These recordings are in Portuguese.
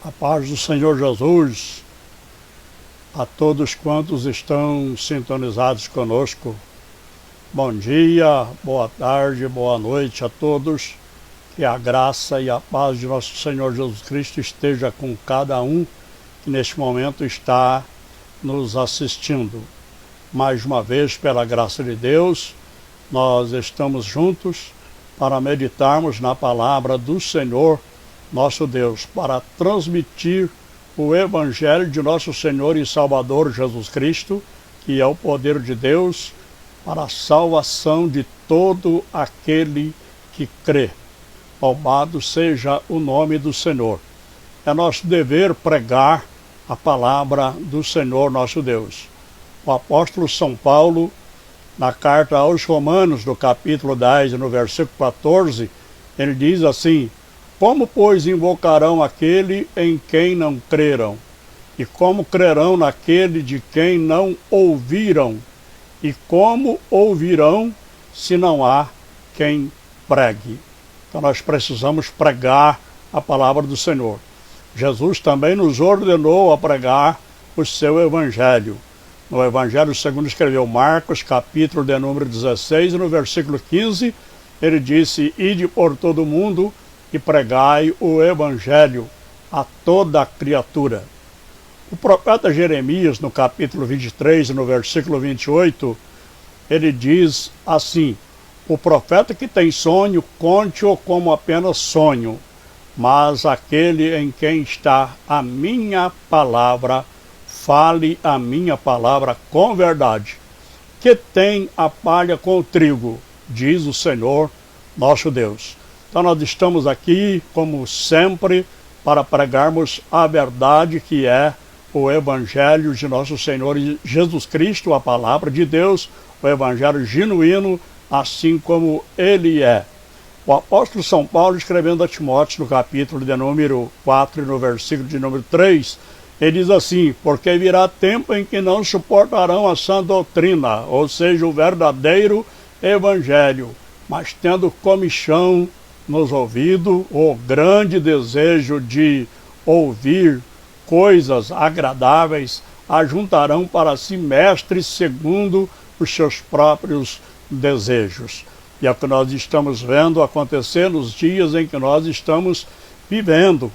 A paz do Senhor Jesus a todos quantos estão sintonizados conosco. Bom dia, boa tarde, boa noite a todos. Que a graça e a paz de nosso Senhor Jesus Cristo esteja com cada um que neste momento está nos assistindo. Mais uma vez, pela graça de Deus, nós estamos juntos para meditarmos na palavra do Senhor nosso Deus, para transmitir o Evangelho de nosso Senhor e Salvador Jesus Cristo, que é o poder de Deus para a salvação de todo aquele que crê. Louvado seja o nome do Senhor. É nosso dever pregar a palavra do Senhor nosso Deus. O apóstolo São Paulo, na carta aos Romanos, no capítulo 10, no versículo 14, ele diz assim: como, pois, invocarão aquele em quem não creram? E como crerão naquele de quem não ouviram? E como ouvirão se não há quem pregue? Então nós precisamos pregar a palavra do Senhor. Jesus também nos ordenou a pregar o seu Evangelho. No Evangelho segundo escreveu Marcos, capítulo de número 16, no versículo 15, ele disse: ide por todo o mundo e pregai o Evangelho a toda a criatura. O profeta Jeremias, no capítulo 23, no versículo 28, ele diz assim: o profeta que tem sonho, conte-o como apenas sonho, mas aquele em quem está a minha palavra, fale a minha palavra com verdade. Que tem a palha com o trigo, diz o Senhor nosso Deus. Então nós estamos aqui, como sempre, para pregarmos a verdade que é o Evangelho de nosso Senhor Jesus Cristo, a palavra de Deus, o Evangelho genuíno, assim como ele é. O apóstolo São Paulo, escrevendo a Timóteo, no capítulo de número 4 e no versículo de número 3, ele diz assim: porque virá tempo em que não suportarão a sã doutrina, ou seja, o verdadeiro Evangelho, mas tendo comichão nos ouvidos, o grande desejo de ouvir coisas agradáveis, ajuntarão para si mestres segundo os seus próprios desejos. E é o que nós estamos vendo acontecer nos dias em que nós estamos vivendo.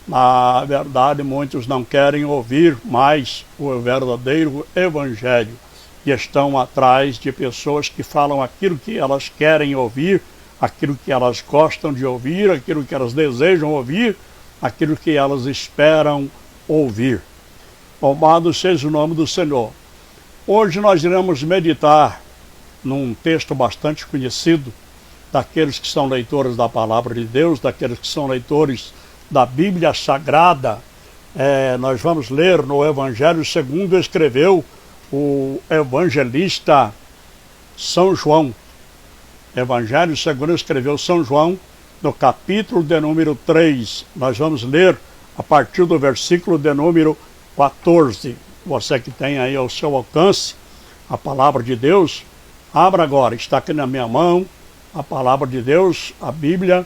Na verdade, muitos não querem ouvir mais o verdadeiro Evangelho e estão atrás de pessoas que falam aquilo que elas querem ouvir, aquilo que elas gostam de ouvir, aquilo que elas desejam ouvir, aquilo que elas esperam ouvir. Louvado seja o nome do Senhor. Hoje nós iremos meditar num texto bastante conhecido daqueles que são leitores da Palavra de Deus, daqueles que são leitores da Bíblia Sagrada. Nós vamos ler no Evangelho segundo escreveu o evangelista São João. Evangelho segundo escreveu São João, no capítulo de número 3. Nós vamos ler a partir do versículo de número 14. Você que tem aí ao seu alcance a palavra de Deus, abra agora, está aqui na minha mão a palavra de Deus, a Bíblia,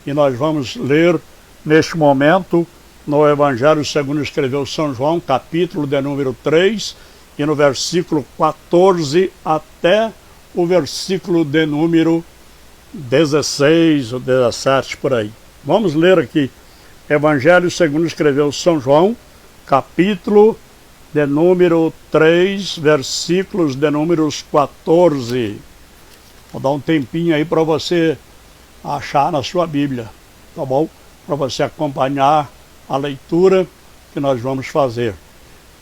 e nós vamos ler neste momento no Evangelho segundo escreveu São João, capítulo de número 3, e no versículo 14 até o versículo de número 16 ou 17, por aí. Vamos ler aqui. Evangelho segundo escreveu São João, capítulo de número 3, versículos de números 14. Vou dar um tempinho aí para você achar na sua Bíblia, tá bom? Para você acompanhar a leitura que nós vamos fazer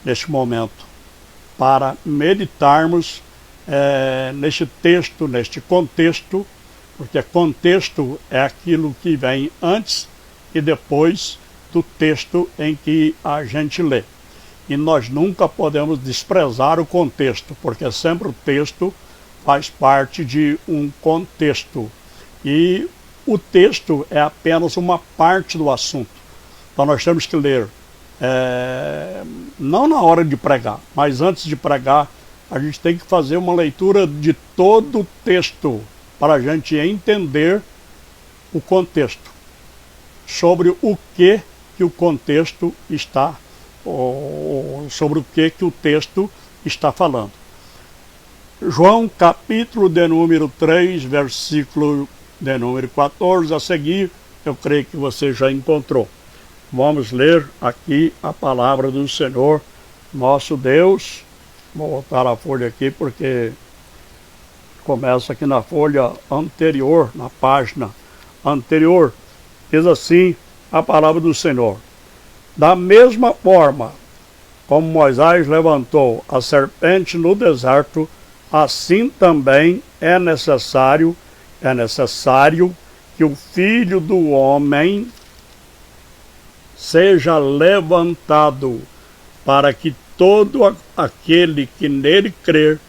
neste momento, para meditarmos neste texto, neste contexto, porque contexto é aquilo que vem antes e depois do texto em que a gente lê. E nós nunca podemos desprezar o contexto, porque sempre o texto faz parte de um contexto. E o texto é apenas uma parte do assunto. Então nós temos que ler, não na hora de pregar, mas antes de pregar, a gente tem que fazer uma leitura de todo o texto, para a gente entender o contexto, sobre o que que o contexto está, sobre o que o texto está falando. João, capítulo de número 3, versículo de número 14, a seguir, eu creio que você já encontrou. Vamos ler aqui a palavra do Senhor, nosso Deus. Vou voltar a folha aqui porque começa aqui na folha anterior, na página anterior. Diz assim a palavra do Senhor: da mesma forma como Moisés levantou a serpente no deserto, assim também é necessário que o Filho do Homem seja levantado, para que todo aquele que nele crer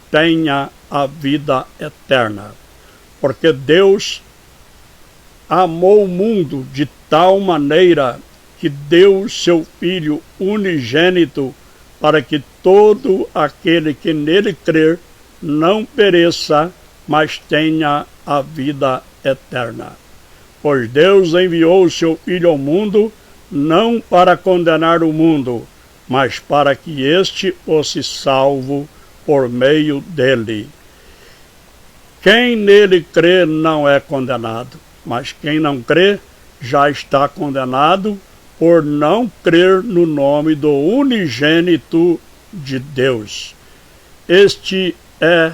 tenha a vida eterna. Porque Deus amou o mundo de tal maneira que deu o seu Filho unigênito, para que todo aquele que nele crer não pereça, mas tenha a vida eterna. Pois Deus enviou o seu Filho ao mundo, não para condenar o mundo, mas para que este fosse salvo por meio dele. Quem nele crê não é condenado, mas quem não crê já está condenado por não crer no nome do unigênito de Deus. Este é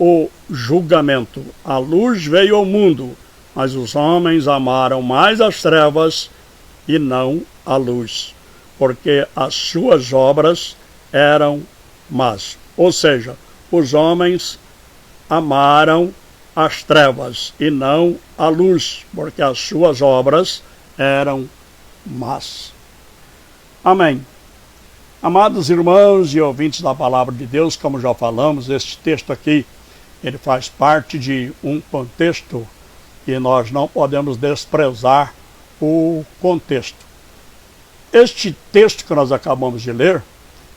o julgamento. A luz veio ao mundo, mas os homens amaram mais as trevas e não a luz, porque as suas obras eram más. Ou seja, os homens amaram as trevas e não a luz, porque as suas obras eram más. Amém. Amados irmãos e ouvintes da palavra de Deus, como já falamos, este texto aqui, ele faz parte de um contexto e nós não podemos desprezar o contexto. Este texto que nós acabamos de ler,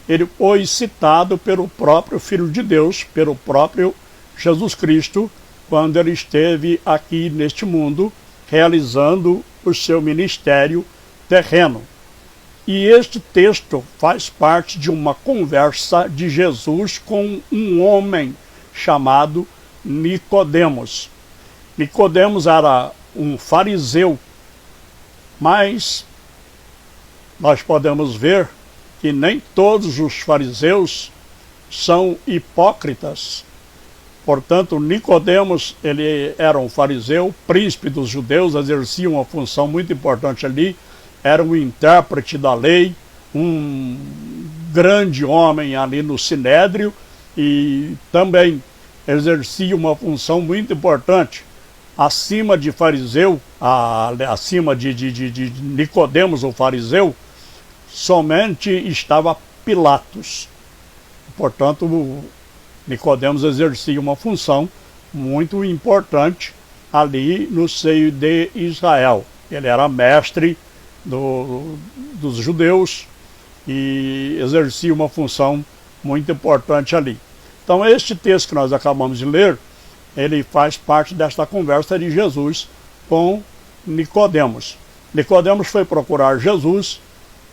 ele foi citado pelo próprio Filho de Deus, pelo próprio Jesus Cristo, quando ele esteve aqui neste mundo, realizando o seu ministério terreno. E este texto faz parte de uma conversa de Jesus com um homem chamado Nicodemos. Nicodemos era um fariseu, mas nós podemos ver que nem todos os fariseus são hipócritas. Portanto, Nicodemos, ele era um fariseu, príncipe dos judeus, exercia uma função muito importante ali, era um intérprete da lei, um grande homem ali no Sinédrio, e também exercia uma função muito importante. Acima de fariseu, acima de Nicodemos, o fariseu, somente estava Pilatos. Portanto, Nicodemos exercia uma função muito importante ali no seio de Israel. Ele era mestre dos judeus e exercia uma função muito importante ali. Então, este texto que nós acabamos de ler, ele faz parte desta conversa de Jesus com Nicodemos. Nicodemos foi procurar Jesus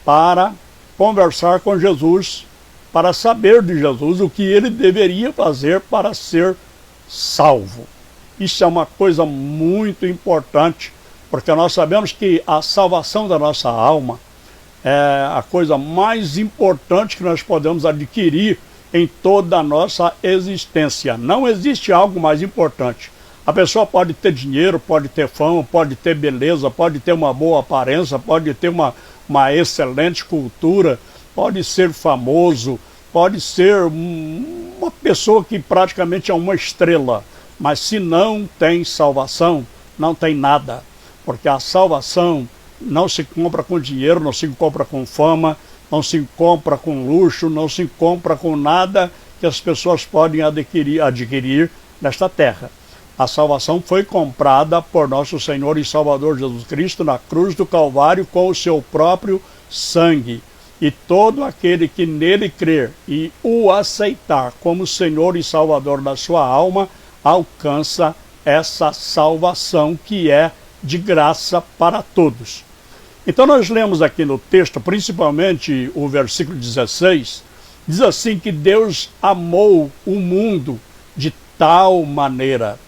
para conversar com Jesus, para saber de Jesus o que ele deveria fazer para ser salvo. Isso é uma coisa muito importante, porque nós sabemos que a salvação da nossa alma é a coisa mais importante que nós podemos adquirir em toda a nossa existência. Não existe algo mais importante. A pessoa pode ter dinheiro, pode ter fama, pode ter beleza, pode ter uma boa aparência, pode ter uma excelente cultura, pode ser famoso, pode ser uma pessoa que praticamente é uma estrela, mas se não tem salvação, não tem nada, porque a salvação não se compra com dinheiro, não se compra com fama, não se compra com luxo, não se compra com nada que as pessoas podem adquirir nesta terra. A salvação foi comprada por nosso Senhor e Salvador Jesus Cristo na cruz do Calvário com o seu próprio sangue. E todo aquele que nele crer e o aceitar como Senhor e Salvador da sua alma, alcança essa salvação que é de graça para todos. Então nós lemos aqui no texto, principalmente o versículo 16, diz assim que Deus amou o mundo de tal maneira.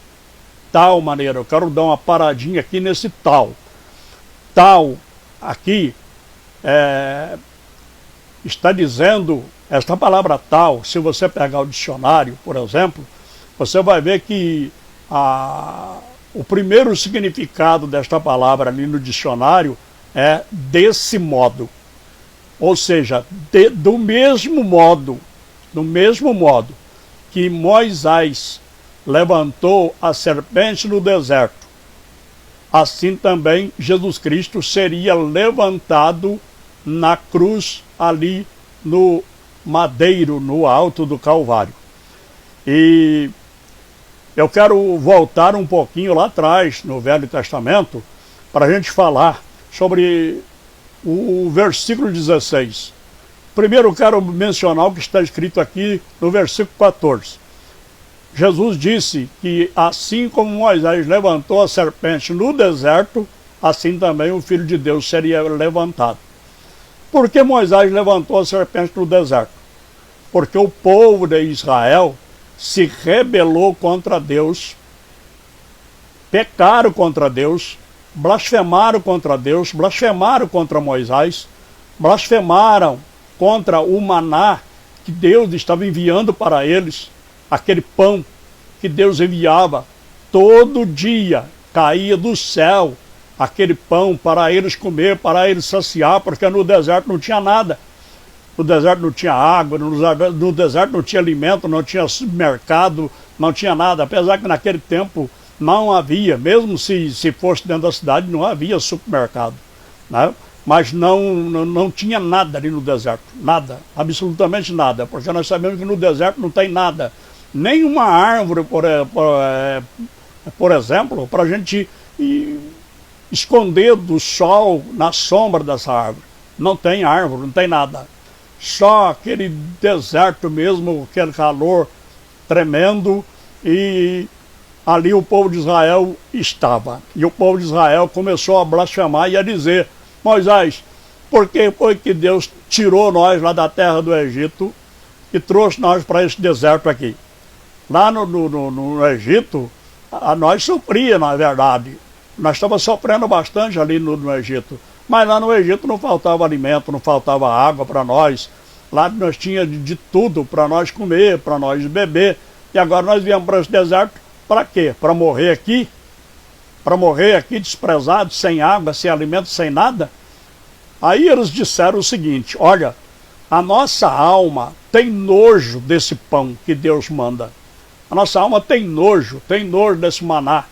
Tal maneira, eu quero dar uma paradinha aqui nesse tal. Tal, aqui, está dizendo, esta palavra tal, se você pegar o dicionário, por exemplo, você vai ver que o primeiro significado desta palavra ali no dicionário é desse modo. Ou seja, do mesmo modo que Moisés levantou a serpente no deserto, assim também Jesus Cristo seria levantado na cruz ali no madeiro, no alto do Calvário. E eu quero voltar um pouquinho lá atrás, no Velho Testamento, para a gente falar sobre o versículo 16. Primeiro eu quero mencionar o que está escrito aqui no versículo 14. Jesus disse que assim como Moisés levantou a serpente no deserto, assim também o Filho de Deus seria levantado. Por que Moisés levantou a serpente no deserto? Porque o povo de Israel se rebelou contra Deus, pecaram contra Deus, blasfemaram contra Deus, blasfemaram contra Moisés, blasfemaram contra o maná que Deus estava enviando para eles, aquele pão que Deus enviava todo dia, caía do céu aquele pão para eles comer, para eles saciar, porque no deserto não tinha nada. No deserto não tinha água, no deserto não tinha alimento, não tinha mercado, não tinha nada. Apesar que naquele tempo não havia, mesmo se fosse dentro da cidade, não havia supermercado, né? Mas não tinha nada ali no deserto, nada, absolutamente nada, porque nós sabemos que no deserto não tem nada, nenhuma árvore, por exemplo, para a gente esconder do sol na sombra dessa árvore. Não tem árvore, não tem nada. Só aquele deserto mesmo, aquele calor tremendo, e ali o povo de Israel estava. E o povo de Israel começou a blasfemar e a dizer: Moisés, por que foi que Deus tirou nós lá da terra do Egito e trouxe nós para esse deserto aqui? Lá no Egito, nós sofria, na verdade. Nós estávamos sofrendo bastante ali no Egito. Mas lá no Egito não faltava alimento, não faltava água para nós. Lá nós tínhamos de tudo para nós comer, para nós beber. E agora nós viemos para esse deserto para quê? Para morrer aqui? Para morrer aqui desprezado, sem água, sem alimento, sem nada? Aí eles disseram o seguinte: olha, a nossa alma tem nojo desse pão que Deus manda. A nossa alma tem nojo desse maná.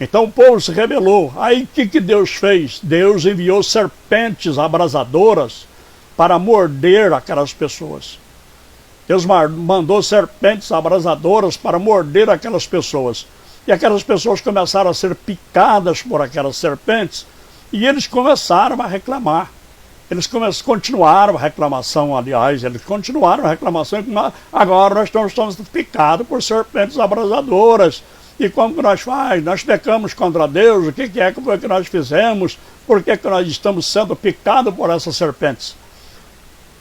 Então o povo se rebelou. Aí o que Deus fez? Deus enviou serpentes abrasadoras para morder aquelas pessoas. Deus mandou serpentes abrasadoras para morder aquelas pessoas. E aquelas pessoas começaram a ser picadas por aquelas serpentes, e eles começaram a reclamar. Eles continuaram a reclamação, aliás, eles continuaram a reclamação. Agora nós estamos picados por serpentes abrasadoras. E como que nós faz? Nós pecamos contra Deus, o que é que foi que nós fizemos? Por que nós estamos sendo picados por essas serpentes?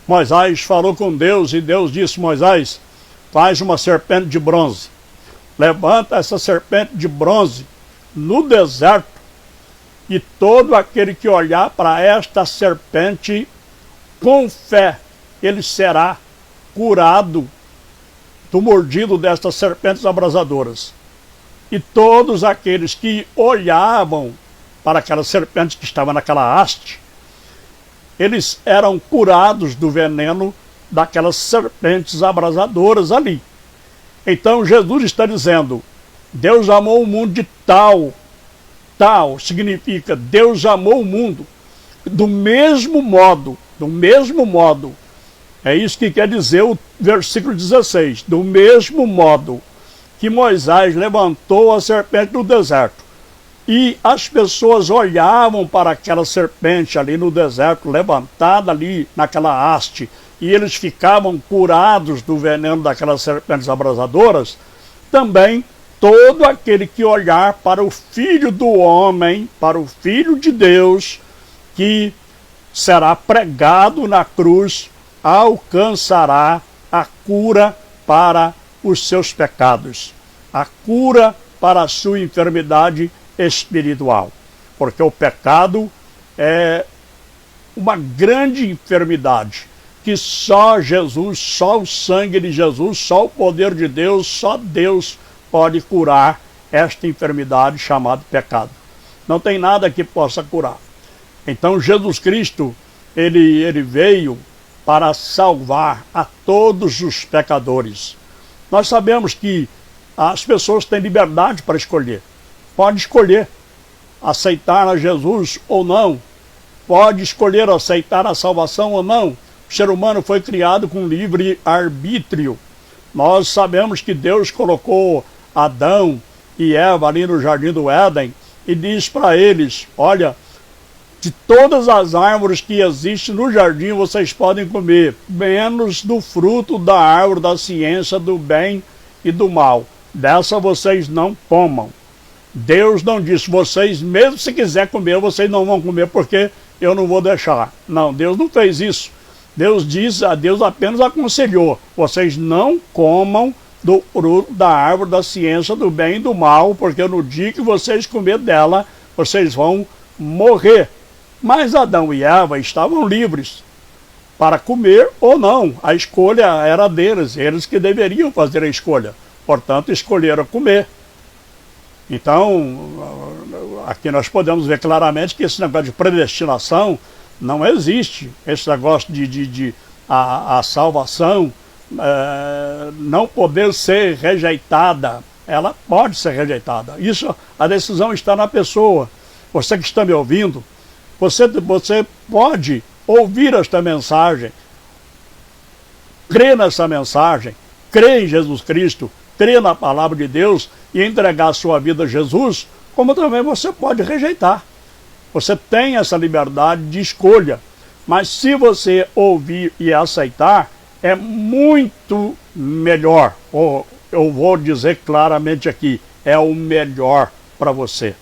Moisés falou com Deus e Deus disse: Moisés, faz uma serpente de bronze. Levanta essa serpente de bronze no deserto, e todo aquele que olhar para esta serpente com fé, ele será curado do mordido destas serpentes abrasadoras. E todos aqueles que olhavam para aquela serpente que estava naquela haste, eles eram curados do veneno daquelas serpentes abrasadoras ali. Então Jesus está dizendo: Deus amou o mundo de tal significa Deus amou o mundo do mesmo modo, é isso que quer dizer o versículo 16, do mesmo modo que Moisés levantou a serpente no deserto, e as pessoas olhavam para aquela serpente ali no deserto, levantada ali naquela haste, e eles ficavam curados do veneno daquelas serpentes abrasadoras, também todo aquele que olhar para o Filho do Homem, para o Filho de Deus, que será pregado na cruz alcançará a cura para os seus pecados, a cura para a sua enfermidade espiritual. Porque o pecado é uma grande enfermidade que só Jesus, só o sangue de Jesus, só o poder de Deus, só Deus pode curar esta enfermidade chamada pecado. Não tem nada que possa curar. Então Jesus Cristo, ele veio para salvar a todos os pecadores. Nós sabemos que as pessoas têm liberdade para escolher. Pode escolher aceitar a Jesus ou não. Pode escolher aceitar a salvação ou não. O ser humano foi criado com livre arbítrio. Nós sabemos que Deus colocou Adão e Eva ali no jardim do Éden e diz para eles: olha, de todas as árvores que existem no jardim vocês podem comer, menos do fruto da árvore da ciência do bem e do mal. Dessa vocês não comam. Deus não disse: vocês, mesmo se quiser comer, vocês não vão comer porque eu não vou deixar. Não, Deus não fez isso. Deus apenas aconselhou: vocês não comam do fruto da árvore da ciência do bem e do mal, porque no dia que vocês comerem dela, vocês vão morrer. Mas Adão e Eva estavam livres para comer ou não. A escolha era deles, eles que deveriam fazer a escolha. Portanto, escolheram comer. Então, aqui nós podemos ver claramente que esse negócio de predestinação não existe. Esse negócio de a salvação não poder ser rejeitada, ela pode ser rejeitada. Isso, a decisão está na pessoa. Você que está me ouvindo, você pode ouvir esta mensagem, crer nessa mensagem, crer em Jesus Cristo, crer na palavra de Deus e entregar a sua vida a Jesus, como também você pode rejeitar. Você tem essa liberdade de escolha, mas se você ouvir e aceitar, é muito melhor. Ou eu vou dizer claramente aqui, é o melhor para você.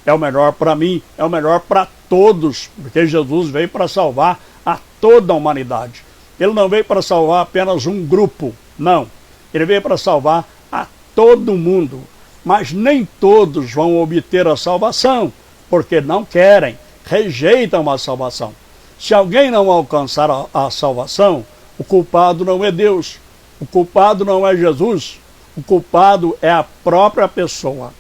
É o melhor para mim, é o melhor para todos, porque Jesus veio para salvar a toda a humanidade. Ele não veio para salvar apenas um grupo, não. Ele veio para salvar a todo mundo. Mas nem todos vão obter a salvação, porque não querem, rejeitam a salvação. Se alguém não alcançar a salvação, o culpado não é Deus, o culpado não é Jesus, o culpado é a própria pessoa.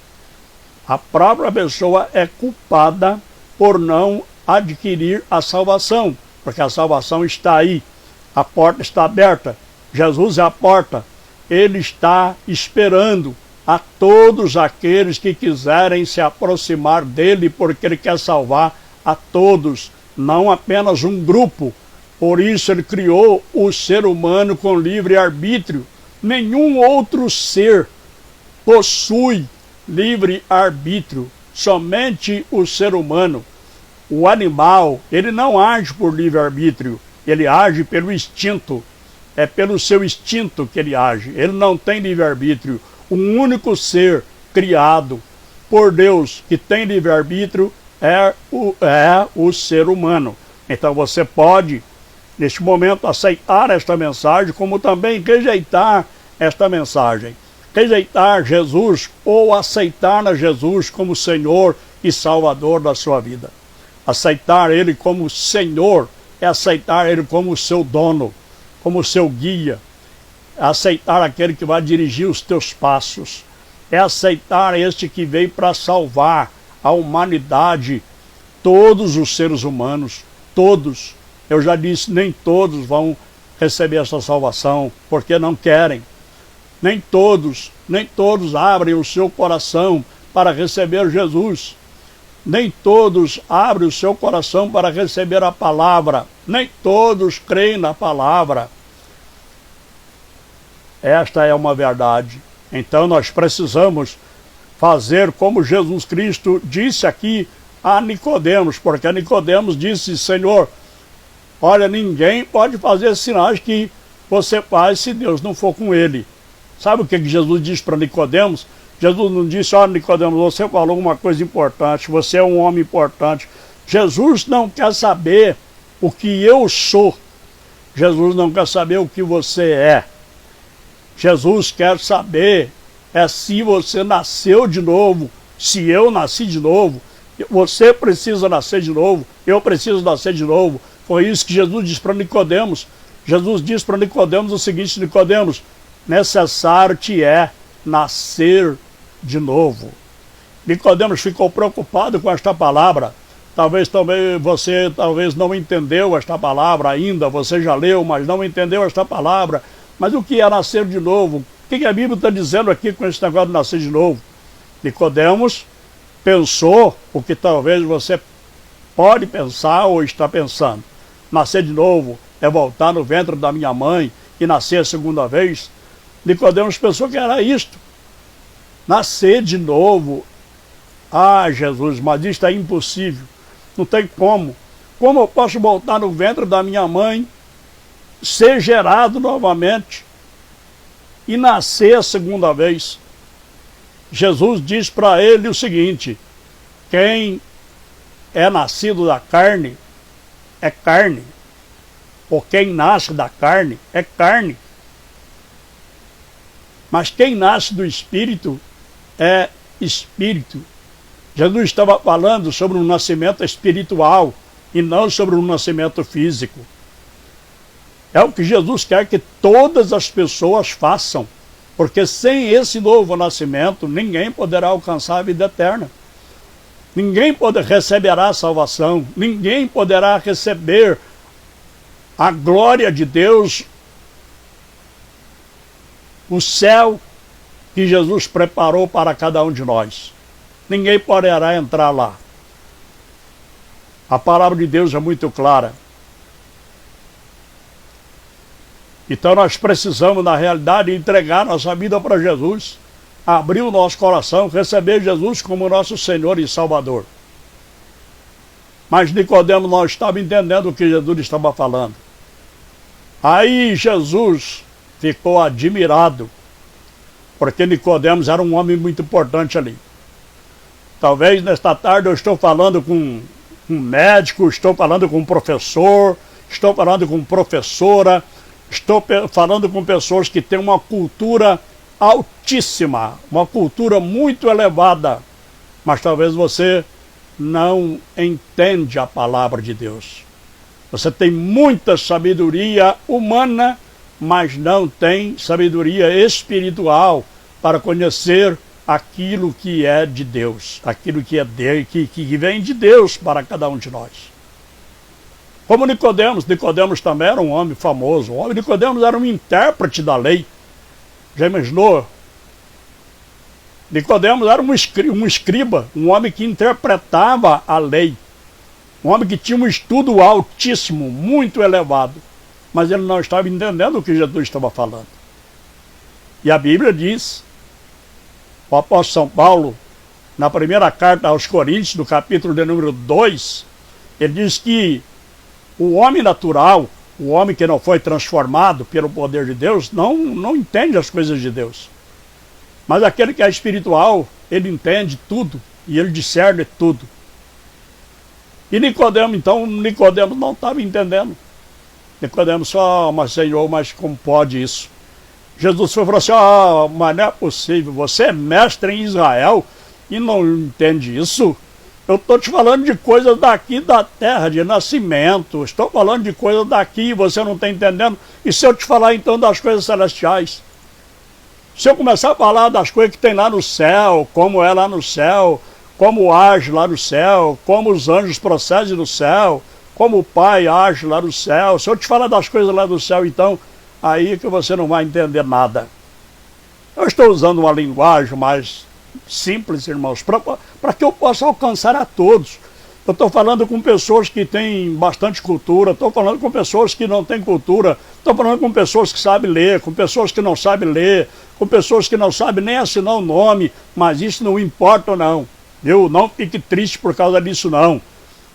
A própria pessoa é culpada por não adquirir a salvação, porque a salvação está aí, a porta está aberta, Jesus é a porta, Ele está esperando a todos aqueles que quiserem se aproximar dele, porque Ele quer salvar a todos, não apenas um grupo. Por isso Ele criou o ser humano com livre arbítrio. Nenhum outro ser possui livre arbítrio, somente o ser humano. O animal, ele não age por livre arbítrio, ele age pelo instinto. É pelo seu instinto que ele age. Ele não tem livre arbítrio. O único ser criado por Deus que tem livre arbítrio é o ser humano. Então você pode, neste momento, aceitar esta mensagem, como também rejeitar esta mensagem. Rejeitar Jesus ou aceitar a Jesus como Senhor e Salvador da sua vida. Aceitar Ele como Senhor é aceitar Ele como seu dono, como seu guia. É aceitar aquele que vai dirigir os teus passos. É aceitar este que veio para salvar a humanidade, todos os seres humanos, todos. Eu já disse, nem todos vão receber essa salvação, porque não querem. Nem todos abrem o seu coração para receber Jesus. Nem todos abrem o seu coração para receber a palavra. Nem todos creem na palavra. Esta é uma verdade. Então nós precisamos fazer como Jesus Cristo disse aqui a Nicodemos, porque Nicodemos disse: Senhor, olha, ninguém pode fazer sinais que você faz se Deus não for com ele. Sabe o que Jesus disse para Nicodemos? Jesus não disse: olha, Nicodemos, você falou uma coisa importante, você é um homem importante, Jesus não quer saber o que eu sou. Jesus não quer saber o que você é. Jesus quer saber se você nasceu de novo, se eu nasci de novo. Você precisa nascer de novo, eu preciso nascer de novo. Foi isso que Jesus disse para Nicodemos. Jesus disse para Nicodemos o seguinte: Nicodemos, necessário te é nascer de novo. Nicodemos ficou preocupado com esta palavra. Talvez também você não entendeu esta palavra ainda, você já leu, mas não entendeu esta palavra. Mas o que é nascer de novo? O que a Bíblia está dizendo aqui com esse negócio de nascer de novo? Nicodemos pensou o que talvez você pode pensar ou está pensando. Nascer de novo é voltar no ventre da minha mãe e nascer a segunda vez. Nicodemos pensou que era isto. Nascer de novo. Ah, Jesus, mas isto é impossível. Não tem como. Como eu posso voltar no ventre da minha mãe, ser gerado novamente e nascer a segunda vez? Jesus diz para ele o seguinte: quem é nascido da carne é carne, ou quem nasce da carne é carne. Mas quem nasce do Espírito é Espírito. Jesus estava falando sobre um nascimento espiritual e não sobre um nascimento físico. É o que Jesus quer que todas as pessoas façam, porque sem esse novo nascimento ninguém poderá alcançar a vida eterna. Ninguém receberá a salvação, ninguém poderá receber a glória de Deus, o céu que Jesus preparou para cada um de nós. Ninguém poderá entrar lá. A palavra de Deus é muito clara. Então nós precisamos, na realidade, entregar nossa vida para Jesus, abrir o nosso coração, receber Jesus como nosso Senhor e Salvador. Mas Nicodemos não estava entendendo o que Jesus estava falando. Aí Jesus ficou admirado, porque Nicodemos era um homem muito importante ali. Talvez nesta tarde eu estou falando com um médico, estou falando com um professor, estou falando com professora, estou falando com pessoas que têm uma cultura altíssima, uma cultura muito elevada, mas talvez você não entende a palavra de Deus. Você tem muita sabedoria humana, mas não tem sabedoria espiritual para conhecer aquilo que é de Deus, aquilo que é dele, que vem de Deus para cada um de nós. Como Nicodemos também era um homem famoso. O homem Nicodemos era um intérprete da lei. Já imaginou? Nicodemos era um escriba, um homem que interpretava a lei. Um homem que tinha um estudo altíssimo, muito elevado. Mas ele não estava entendendo o que Jesus estava falando. E a Bíblia diz, o apóstolo São Paulo, na primeira carta aos Coríntios, no capítulo de número 2, ele diz que o homem natural, o homem que não foi transformado pelo poder de Deus, não entende as coisas de Deus. Mas aquele que é espiritual, ele entende tudo e ele discerne tudo. E Nicodemos não estava entendendo. Nicodemos só, mas Senhor, mas como pode isso? Jesus falou assim: mas não é possível, você é mestre em Israel e não entende isso? Eu estou te falando de coisas daqui da terra, de nascimento. Estou falando de coisas daqui e você não está entendendo. E se eu te falar então das coisas celestiais? Se eu começar a falar das coisas que tem lá no céu, como é lá no céu, como age lá no céu, como os anjos procedem no céu, como o Pai age lá no céu. Se eu te falar das coisas lá do céu, então, aí que você não vai entender nada. Eu estou usando uma linguagem mais simples, irmãos, para que eu possa alcançar a todos. Eu estou falando com pessoas que têm bastante cultura, estou falando com pessoas que não têm cultura, estou falando com pessoas que sabem ler, com pessoas que não sabem ler, com pessoas que não sabem nem assinar o nome, mas isso não importa não. Não fique triste por causa disso não.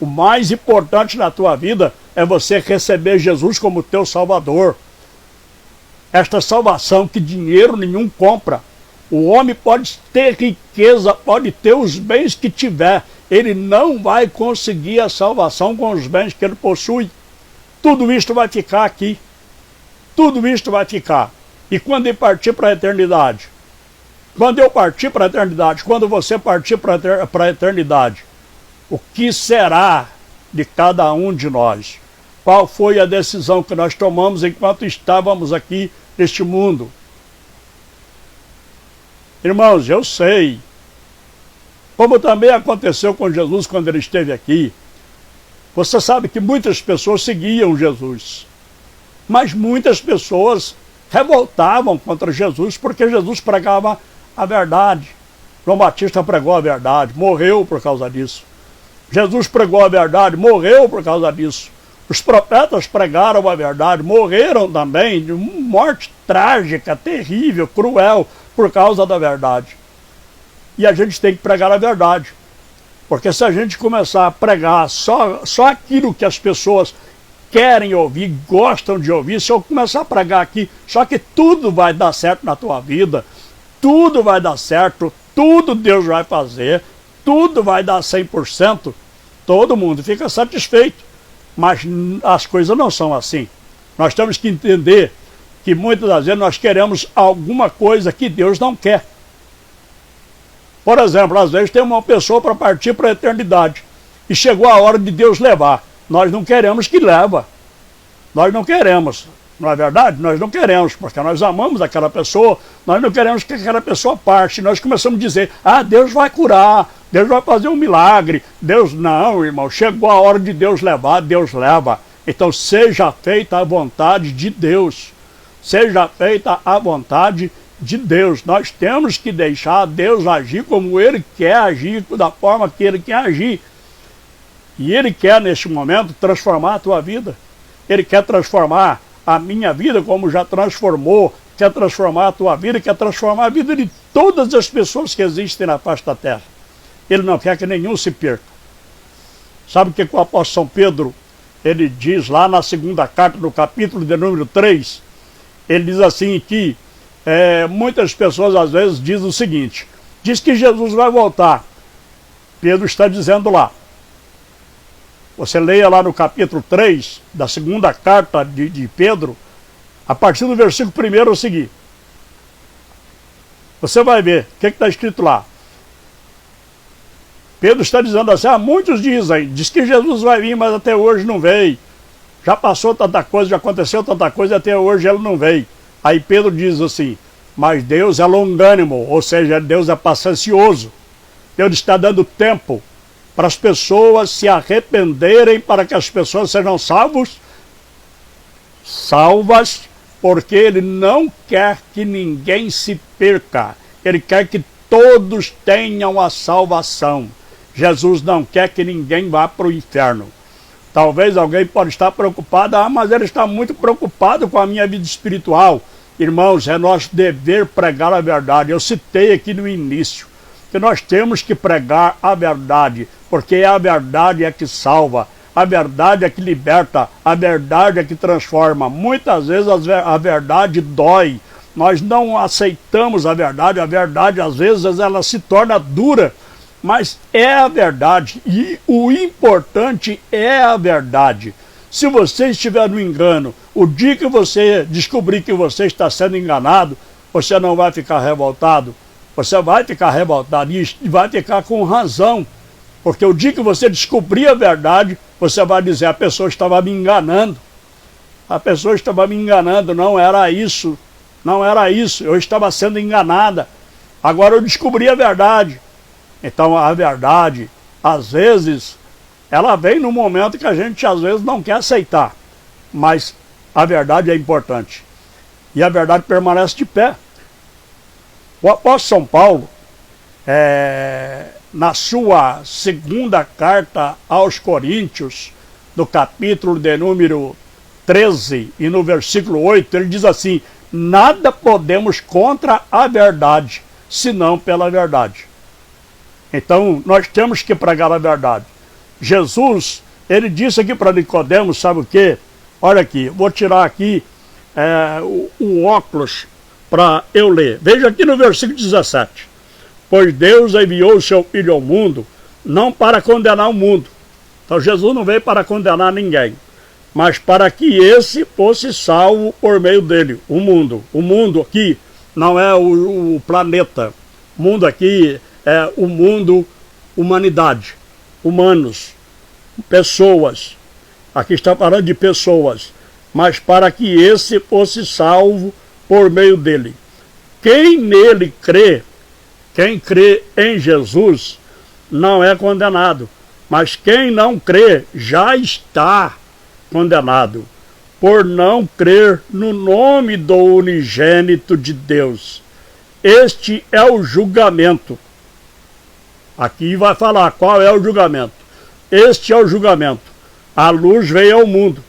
O mais importante na tua vida é você receber Jesus como teu Salvador. Esta salvação que dinheiro nenhum compra. O homem pode ter riqueza, pode ter os bens que tiver, ele não vai conseguir a salvação com os bens que ele possui. Tudo isto vai ficar aqui. Tudo isto vai ficar. E quando ele partir para a eternidade, quando eu partir para a eternidade, quando você partir para a eternidade, o que será de cada um de nós? Qual foi a decisão que nós tomamos enquanto estávamos aqui neste mundo? Irmãos, eu sei, como também aconteceu com Jesus quando ele esteve aqui, você sabe que muitas pessoas seguiam Jesus, mas muitas pessoas revoltavam contra Jesus porque Jesus pregava a verdade. João Batista pregou a verdade, morreu por causa disso. Jesus pregou a verdade, morreu por causa disso. Os profetas pregaram a verdade, morreram também de uma morte trágica, terrível, cruel, por causa da verdade. E a gente tem que pregar a verdade. Porque se a gente começar a pregar só aquilo que as pessoas querem ouvir, gostam de ouvir, se eu começar a pregar aqui, só que tudo vai dar certo na tua vida, tudo vai dar certo, tudo Deus vai fazer, tudo vai dar 100%, todo mundo fica satisfeito. Mas as coisas não são assim. Nós temos que entender que muitas das vezes nós queremos alguma coisa que Deus não quer. Por exemplo, às vezes tem uma pessoa para partir para a eternidade e chegou a hora de Deus levar. Nós não queremos que leva. Nós não queremos. Não é verdade? Nós não queremos, porque nós amamos aquela pessoa, nós não queremos que aquela pessoa parte. Nós começamos a dizer, Deus vai curar, Deus vai fazer um milagre. Deus não, irmão, chegou a hora de Deus levar, Deus leva. Então seja feita a vontade de Deus. Seja feita a vontade de Deus. Nós temos que deixar Deus agir como Ele quer agir, da forma que Ele quer agir. E Ele quer, neste momento, transformar a tua vida. Ele quer transformar a minha vida como já transformou, quer transformar a tua vida, quer transformar a vida de todas as pessoas que existem na face da terra. Ele não quer que nenhum se perca. Sabe o que o apóstolo São Pedro, ele diz lá na segunda carta, no capítulo de número 3, ele diz assim que muitas pessoas às vezes dizem o seguinte, diz que Jesus vai voltar. Pedro está dizendo lá, você leia lá no capítulo 3 da segunda carta de Pedro, a partir do versículo 1 a seguir. Você vai ver o que está escrito lá. Pedro está dizendo assim, muitos dizem, diz que Jesus vai vir, mas até hoje não veio. Já passou tanta coisa, já aconteceu tanta coisa, até hoje ele não veio. Aí Pedro diz assim, mas Deus é longânimo, ou seja, Deus é paciencioso. Deus está dando tempo para as pessoas se arrependerem, para que as pessoas sejam salvas, porque Ele não quer que ninguém se perca. Ele quer que todos tenham a salvação. Jesus não quer que ninguém vá para o inferno. Talvez alguém pode estar preocupado, mas ele está muito preocupado com a minha vida espiritual. Irmãos, é nosso dever pregar a verdade. Eu citei aqui no início que nós temos que pregar a verdade, porque a verdade é que salva, a verdade é que liberta, a verdade é que transforma. Muitas vezes a verdade dói, nós não aceitamos a verdade às vezes ela se torna dura, mas é a verdade, e o importante é a verdade. Se você estiver no engano, o dia que você descobrir que você está sendo enganado, você não vai ficar revoltado. Você vai ficar revoltado e vai ficar com razão. Porque o dia que você descobrir a verdade, você vai dizer, a pessoa estava me enganando. A pessoa estava me enganando, não era isso. Não era isso, eu estava sendo enganada. Agora eu descobri a verdade. Então a verdade, às vezes, ela vem no momento que a gente às vezes não quer aceitar. Mas a verdade é importante. E a verdade permanece de pé. O apóstolo São Paulo, na sua segunda carta aos Coríntios, no capítulo de número 13 e no versículo 8, ele diz assim, nada podemos contra a verdade, senão pela verdade. Então, nós temos que pregar a verdade. Jesus, ele disse aqui para Nicodemos, sabe o quê? Olha aqui, vou tirar aqui o óculos para eu ler. Veja aqui no versículo 17. Pois Deus enviou o seu Filho ao mundo, não para condenar o mundo. Então Jesus não veio para condenar ninguém, mas para que esse fosse salvo por meio dele, o mundo. O mundo aqui não é o planeta. O mundo aqui é o mundo, humanidade, humanos, pessoas. Aqui está falando de pessoas, mas para que esse fosse salvo por meio dele. Quem nele crê, quem crê em Jesus, não é condenado, mas quem não crê já está condenado, por não crer no nome do unigênito de Deus. Este é o julgamento. Aqui vai falar qual é o julgamento. Este é o julgamento. A luz veio ao mundo,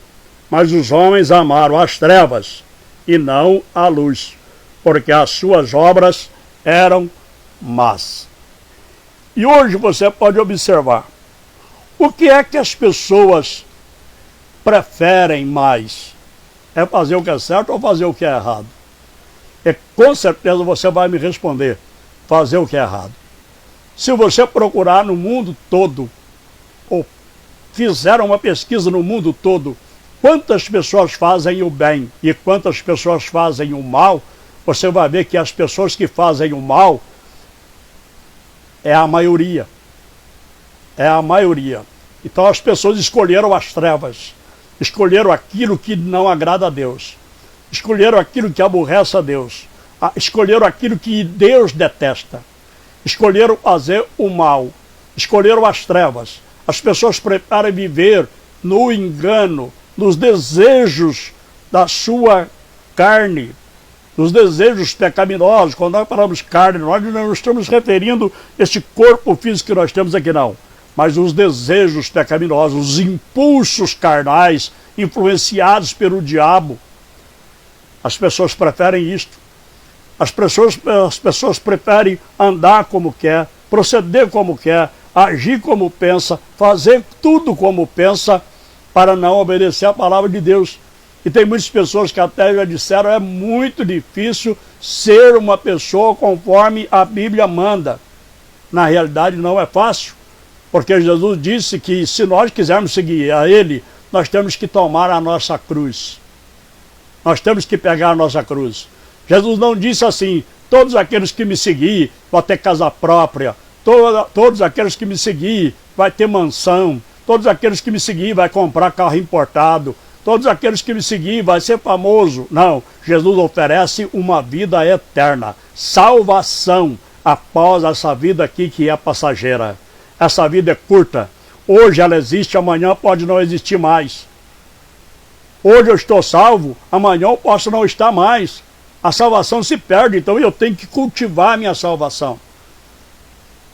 mas os homens amaram as trevas e não a luz, porque as suas obras eram más. E hoje você pode observar, o que é que as pessoas preferem mais? É fazer o que é certo ou fazer o que é errado? E com certeza você vai me responder, fazer o que é errado. Se você procurar no mundo todo, ou fizeram uma pesquisa no mundo todo, quantas pessoas fazem o bem e quantas pessoas fazem o mal, você vai ver que as pessoas que fazem o mal é a maioria. É a maioria. Então as pessoas escolheram as trevas, escolheram aquilo que não agrada a Deus, escolheram aquilo que aborrece a Deus, escolheram aquilo que Deus detesta, escolheram fazer o mal, escolheram as trevas. As pessoas preferem viver no engano, nos desejos da sua carne, nos desejos pecaminosos. Quando nós falamos carne, nós não estamos referindo este corpo físico que nós temos aqui, não. Mas os desejos pecaminosos, os impulsos carnais influenciados pelo diabo. As pessoas preferem isto. As pessoas preferem andar como quer, proceder como quer, agir como pensa, fazer tudo como pensa, para não obedecer a palavra de Deus. E tem muitas pessoas que até já disseram, é muito difícil ser uma pessoa conforme a Bíblia manda. Na realidade não é fácil, porque Jesus disse que se nós quisermos seguir a Ele, nós temos que tomar a nossa cruz. Nós temos que pegar a nossa cruz. Jesus não disse assim, todos aqueles que me seguir vão ter casa própria, todos aqueles que me seguir vai ter mansão, todos aqueles que me seguir vai comprar carro importado, todos aqueles que me seguir vai ser famoso. Não, Jesus oferece uma vida eterna, salvação após essa vida aqui que é passageira. Essa vida é curta, hoje ela existe, amanhã pode não existir mais. Hoje eu estou salvo, amanhã eu posso não estar mais. A salvação se perde, então eu tenho que cultivar a minha salvação.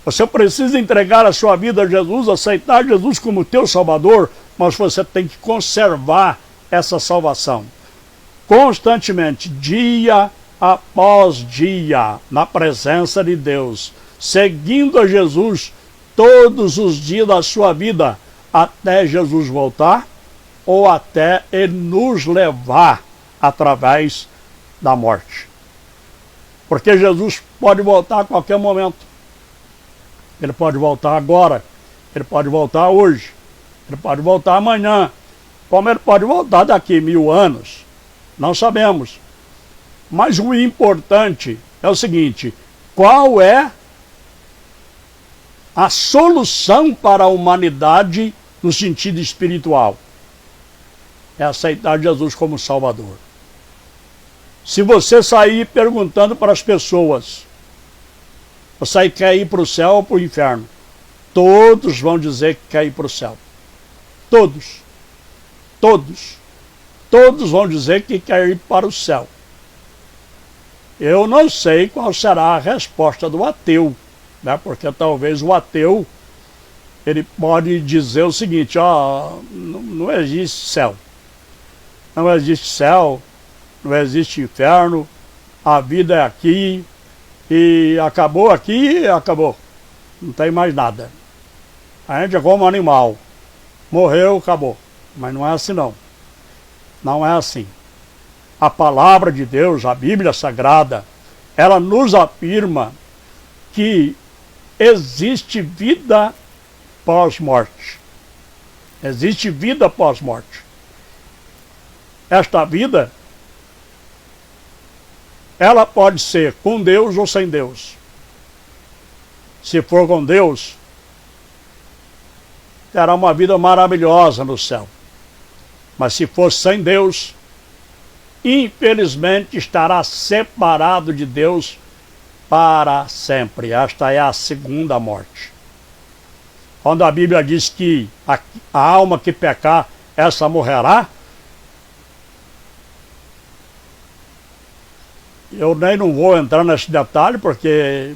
Você precisa entregar a sua vida a Jesus, aceitar Jesus como teu Salvador, mas você tem que conservar essa salvação. Constantemente, dia após dia, na presença de Deus, seguindo a Jesus todos os dias da sua vida, até Jesus voltar, ou até Ele nos levar através da morte. Porque Jesus pode voltar a qualquer momento. Ele pode voltar agora, ele pode voltar hoje, ele pode voltar amanhã, como ele pode voltar daqui 1000 anos, não sabemos. Mas o importante é o seguinte, qual é a solução para a humanidade no sentido espiritual? É aceitar Jesus como Salvador. Se você sair perguntando para as pessoas, você quer ir para o céu ou para o inferno? Todos vão dizer que quer ir para o céu. Todos. Todos. Todos vão dizer que quer ir para o céu. Eu não sei qual será a resposta do ateu, né? Porque talvez o ateu, ele pode dizer o seguinte, não existe céu. Não existe céu, não existe inferno, a vida é aqui, e acabou aqui, acabou. Não tem mais nada. A gente é como animal. Morreu, acabou. Mas não é assim não. Não é assim. A palavra de Deus, a Bíblia Sagrada, ela nos afirma que existe vida pós-morte. Existe vida pós-morte. Esta vida, ela pode ser com Deus ou sem Deus. Se for com Deus, terá uma vida maravilhosa no céu. Mas se for sem Deus, infelizmente estará separado de Deus para sempre. Esta é a segunda morte. Quando a Bíblia diz que a alma que pecar, essa morrerá, eu nem não vou entrar nesse detalhe, porque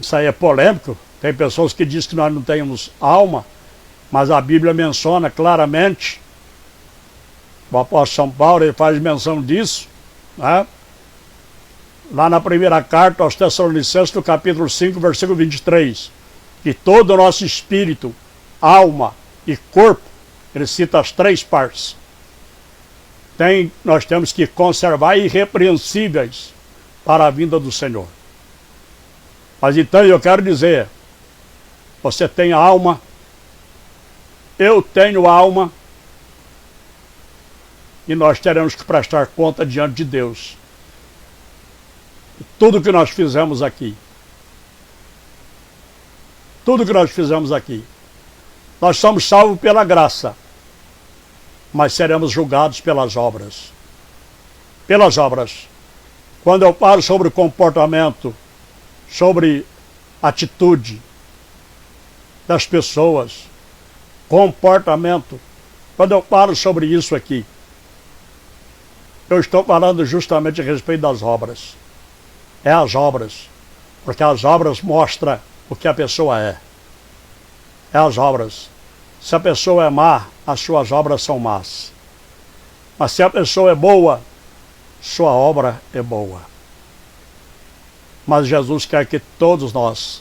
isso aí é polêmico. Tem pessoas que dizem que nós não temos alma, mas a Bíblia menciona claramente, o apóstolo São Paulo ele faz menção disso, né? Lá na primeira carta aos Tessalonicenses, no capítulo 5, versículo 23, que todo o nosso espírito, alma e corpo, ele cita as três partes, nós temos que conservar irrepreensíveis para a vinda do Senhor. Mas então eu quero dizer, você tem alma, eu tenho alma, e nós teremos que prestar conta diante de Deus. Tudo que nós fizemos aqui. Tudo que nós fizemos aqui. Nós somos salvos pela graça, mas seremos julgados pelas obras. Pelas obras. Quando eu falo sobre comportamento, sobre atitude das pessoas, comportamento, quando eu falo sobre isso aqui, eu estou falando justamente a respeito das obras. É as obras, porque as obras mostram o que a pessoa é. É as obras. Se a pessoa é má, as suas obras são más. Mas se a pessoa é boa, sua obra é boa. Mas Jesus quer que todos nós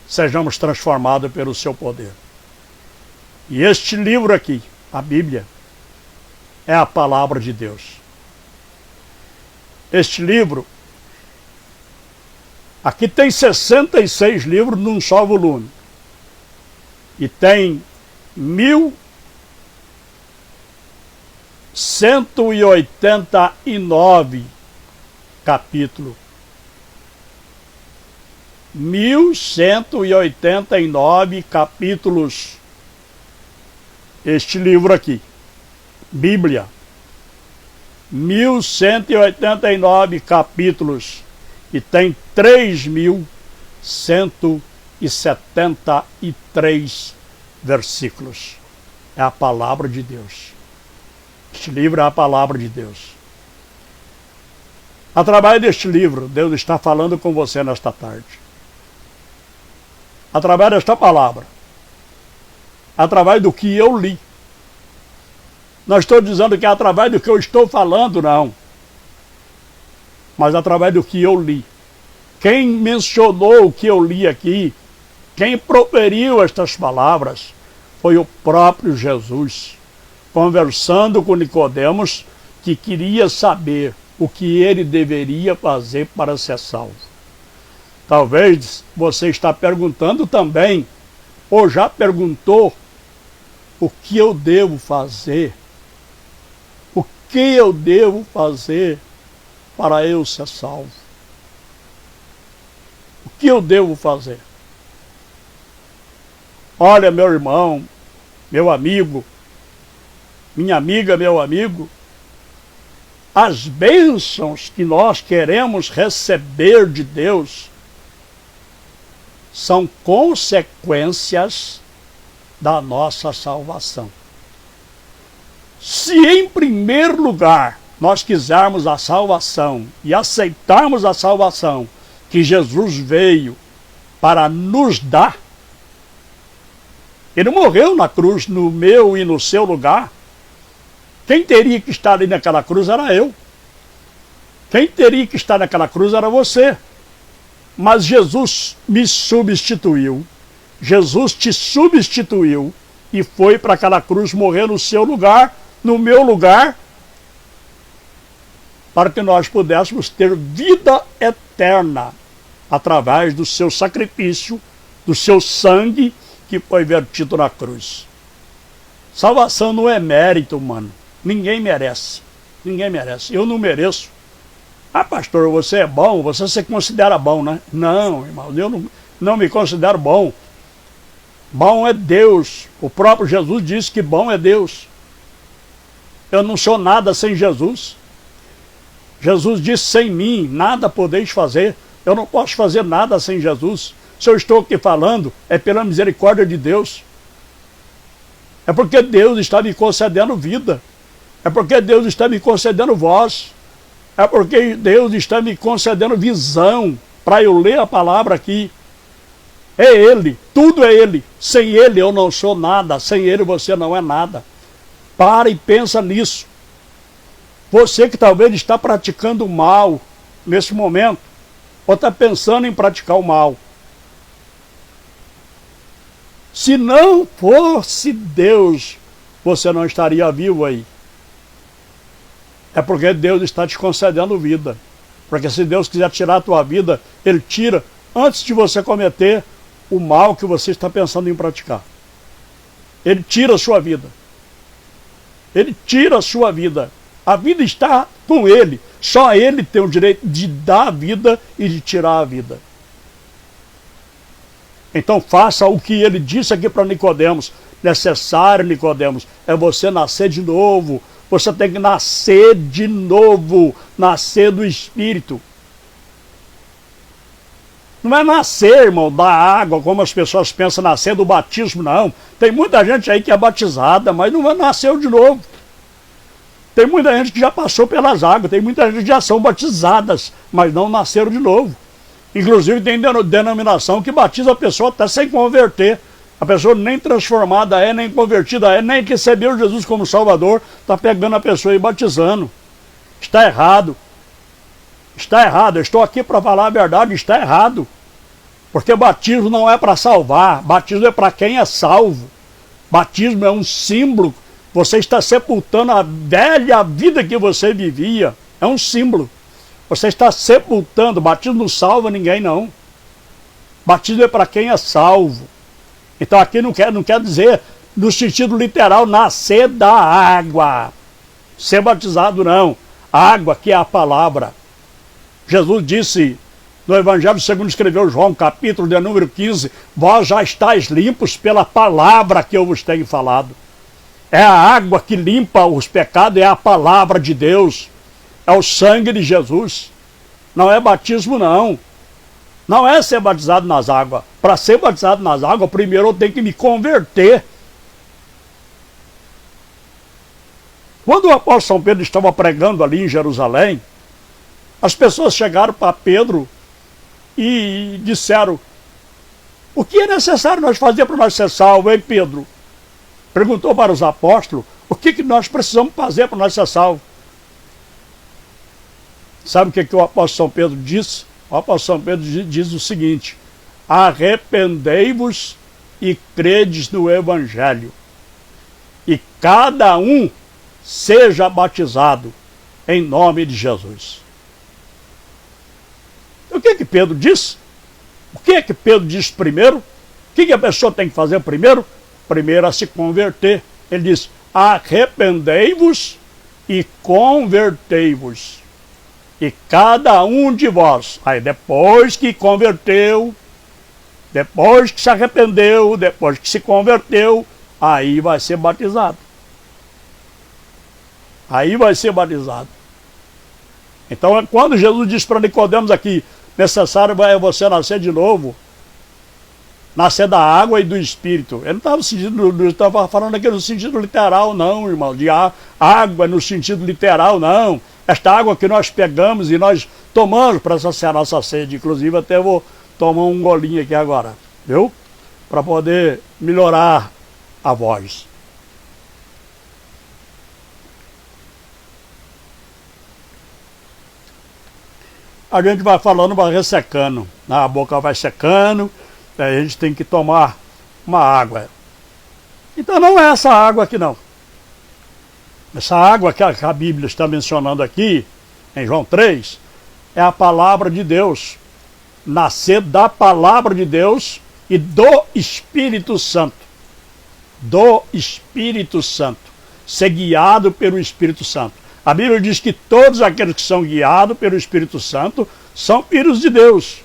sejamos transformados pelo seu poder. E este livro aqui, a Bíblia, é a palavra de Deus. Este livro, aqui tem 66 livros num só volume. E tem 1189 capítulos. 1189 capítulos. Este livro aqui, Bíblia. 1189 capítulos. E tem 3173 versículos. É a palavra de Deus. Este livro é a palavra de Deus. Através deste livro, Deus está falando com você nesta tarde. Através desta palavra. Através do que eu li. Não estou dizendo que é através do que eu estou falando, não. Mas através do que eu li. Quem mencionou o que eu li aqui, quem proferiu estas palavras, foi o próprio Jesus, conversando com Nicodemos, que queria saber o que ele deveria fazer para ser salvo. Talvez você está perguntando também, ou já perguntou, o que eu devo fazer? O que eu devo fazer para eu ser salvo? O que eu devo fazer? Olha, meu irmão, meu amigo, minha amiga, meu amigo, as bênçãos que nós queremos receber de Deus são consequências da nossa salvação. Se em primeiro lugar nós quisermos a salvação e aceitarmos a salvação que Jesus veio para nos dar, ele morreu na cruz no meu e no seu lugar. Quem teria que estar ali naquela cruz era eu. Quem teria que estar naquela cruz era você. Mas Jesus me substituiu. Jesus te substituiu e foi para aquela cruz morrer no seu lugar, no meu lugar, para que nós pudéssemos ter vida eterna através do seu sacrifício, do seu sangue, que foi vertido na cruz. Salvação não é mérito humano. Ninguém merece. Ninguém merece. Eu não mereço. Ah, pastor, você é bom, você se considera bom, né? Não, irmão, eu não me considero bom. Bom é Deus. O próprio Jesus disse que bom é Deus. Eu não sou nada sem Jesus. Jesus disse, sem mim nada podeis fazer. Eu não posso fazer nada sem Jesus. Se eu estou aqui falando, é pela misericórdia de Deus. É porque Deus está me concedendo vida. É porque Deus está me concedendo voz. É porque Deus está me concedendo visão para eu ler a palavra aqui. É Ele, tudo é Ele. Sem Ele eu não sou nada, sem Ele você não é nada. Para e pensa nisso. Você que talvez está praticando o mal nesse momento, ou está pensando em praticar o mal. Se não fosse Deus, você não estaria vivo aí. É porque Deus está te concedendo vida. Porque se Deus quiser tirar a tua vida, Ele tira antes de você cometer o mal que você está pensando em praticar. Ele tira a sua vida. Ele tira a sua vida. A vida está com Ele. Só Ele tem o direito de dar a vida e de tirar a vida. Então faça o que Ele disse aqui para Nicodemos. Necessário, Nicodemos, é você nascer de novo. Você tem que nascer de novo, nascer do Espírito. Não é nascer, irmão, da água, como as pessoas pensam, nascer do batismo, não. Tem muita gente aí que é batizada, mas não nasceu de novo. Tem muita gente que já passou pelas águas, tem muita gente que já são batizadas, mas não nasceram de novo. Inclusive tem denominação que batiza a pessoa até sem converter. A pessoa nem transformada é, nem convertida é, nem recebeu Jesus como Salvador, está pegando a pessoa e batizando. Está errado. Está errado. Eu estou aqui para falar a verdade, está errado. Porque batismo não é para salvar, batismo é para quem é salvo. Batismo é um símbolo. Você está sepultando a velha vida que você vivia. É um símbolo. Você está sepultando. Batismo não salva ninguém, não. Batismo é para quem é salvo. Então aqui não quer dizer, no sentido literal, nascer da água. Ser batizado não. A água que é a palavra. Jesus disse no Evangelho segundo escreveu João, capítulo de número 15, vós já estáis limpos pela palavra que eu vos tenho falado. É a água que limpa os pecados, é a palavra de Deus. É o sangue de Jesus. Não é batismo não. Não é ser batizado nas águas. Para ser batizado nas águas, primeiro eu tenho que me converter. Quando o apóstolo São Pedro estava pregando ali em Jerusalém, as pessoas chegaram para Pedro e disseram, o que é necessário nós fazer para nós ser salvos, hein, Pedro? Perguntou para os apóstolos, o que nós precisamos fazer para nós ser salvos? Sabe o que o apóstolo São Pedro disse? O apóstolo São Pedro diz o seguinte, arrependei-vos e credes no Evangelho, e cada um seja batizado em nome de Jesus. O que Pedro disse? O que Pedro disse primeiro? O que a pessoa tem que fazer primeiro? Primeiro a se converter. Ele diz, arrependei-vos e convertei-vos. E cada um de vós, aí depois que converteu, depois que se arrependeu, depois que se converteu, aí vai ser batizado. Aí vai ser batizado. Então, quando Jesus disse para Nicodemos aqui, necessário é você nascer de novo, nascer da água e do Espírito. Ele não estava falando aqui no sentido literal, não, irmão, de água no sentido literal, não. Esta água que nós pegamos e nós tomamos para saciar a nossa sede. Inclusive, até vou tomar um golinho aqui agora, viu? Para poder melhorar a voz. A gente vai falando, vai ressecando. A boca vai secando, a gente tem que tomar uma água. Então não é essa água aqui não. Essa água que a Bíblia está mencionando aqui, em João 3, é a palavra de Deus. Nascer da palavra de Deus e do Espírito Santo. Do Espírito Santo. Ser guiado pelo Espírito Santo. A Bíblia diz que todos aqueles que são guiados pelo Espírito Santo são filhos de Deus.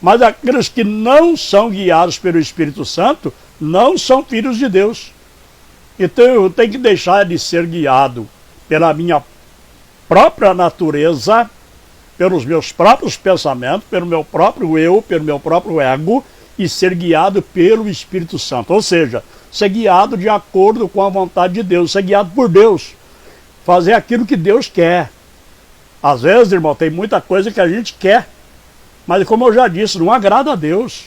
Mas aqueles que não são guiados pelo Espírito Santo não são filhos de Deus. Então eu tenho que deixar de ser guiado pela minha própria natureza, pelos meus próprios pensamentos, pelo meu próprio eu, pelo meu próprio ego, e ser guiado pelo Espírito Santo. Ou seja, ser guiado de acordo com a vontade de Deus, ser guiado por Deus. Fazer aquilo que Deus quer. Às vezes, irmão, tem muita coisa que a gente quer, mas como eu já disse, não agrada a Deus.